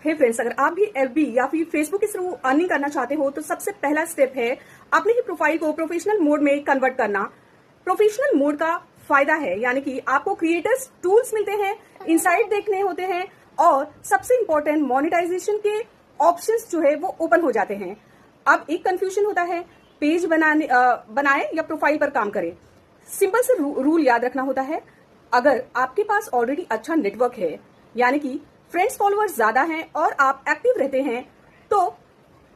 हे friends, अगर आप भी एफबी या फिर फेसबुक के थ्रू अर्निंग करना चाहते हो तो सबसे पहला स्टेप है अपने ही प्रोफाइल को प्रोफेशनल मोड में कन्वर्ट करना। प्रोफेशनल मोड का फायदा है यानी कि आपको क्रिएटर्स टूल्स मिलते हैं, इनसाइट देखने होते हैं और सबसे इंपॉर्टेंट मोनेटाइजेशन के ऑप्शंस जो है वो ओपन हो जाते हैं। अब एक कंफ्यूजन होता है, पेज बनाए या प्रोफाइल पर काम करें। सिंपल से रूल याद रखना होता है। अगर आपके पास ऑलरेडी अच्छा नेटवर्क है यानी कि फ्रेंड्स फॉलोअर्स ज्यादा हैं और आप एक्टिव रहते हैं तो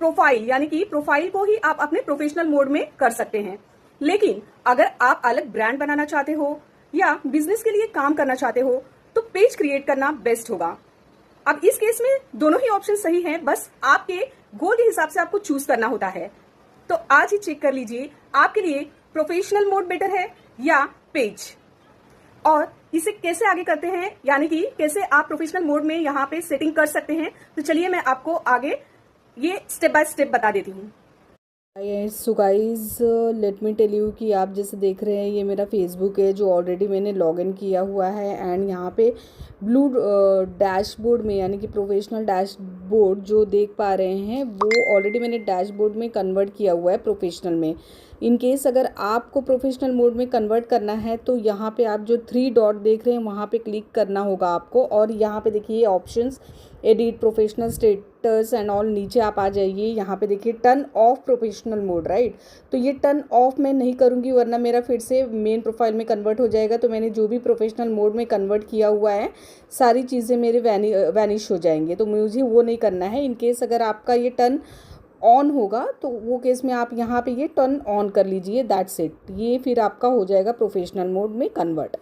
प्रोफाइल यानी कि प्रोफाइल को ही आप अपने प्रोफेशनल मोड में कर सकते हैं। लेकिन अगर आप अलग ब्रांड बनाना चाहते हो या बिजनेस के लिए काम करना चाहते हो तो पेज क्रिएट करना बेस्ट होगा। अब इस केस में दोनों ही ऑप्शन सही हैं, बस आपके गोल के हिसाब से आपको चूज करना होता है। तो आज ही चेक कर लीजिए आपके लिए प्रोफेशनल मोड बेटर है या पेज, और इसे कैसे आगे करते हैं यानी कि कैसे आप प्रोफेशनल मोड में यहाँ पे सेटिंग कर सकते हैं। तो चलिए मैं आपको आगे ये स्टेप बाय स्टेप बता देती हूँ। So guys let me tell you कि आप जैसे देख रहे हैं ये मेरा फेसबुक है जो ऑलरेडी मैंने लॉगिन किया हुआ है। एंड यहाँ पे ब्लू डैशबोर्ड में यानी कि प्रोफेशनल डैशबोर्ड जो देख पा रहे हैं वो ऑलरेडी मैंने डैशबोर्ड में कन्वर्ट किया हुआ है प्रोफेशनल में। इन केस अगर आपको प्रोफेशनल मोड में कन्वर्ट करना है तो यहाँ पे आप जो 3 डॉट देख रहे हैं वहाँ पे क्लिक करना होगा आपको। और यहाँ पे देखिए options edit professional status and all, नीचे आप आ जाइए। यहाँ पे देखिए turn off professional mode, right. तो ये टर्न ऑफ मैं नहीं करूँगी वरना मेरा फिर से मेन प्रोफाइल में कन्वर्ट हो जाएगा। तो मैंने जो भी प्रोफेशनल मोड में कन्वर्ट किया हुआ है सारी चीज़ें मेरे वैनिश हो जाएंगे, तो मुझे वो नहीं करना है। इन केस अगर आपका ये टर्न ऑन होगा तो वो केस में आप यहाँ पे ये टर्न ऑन कर लीजिए, दैट्स इट। ये फिर आपका हो जाएगा प्रोफेशनल मोड में कन्वर्ट।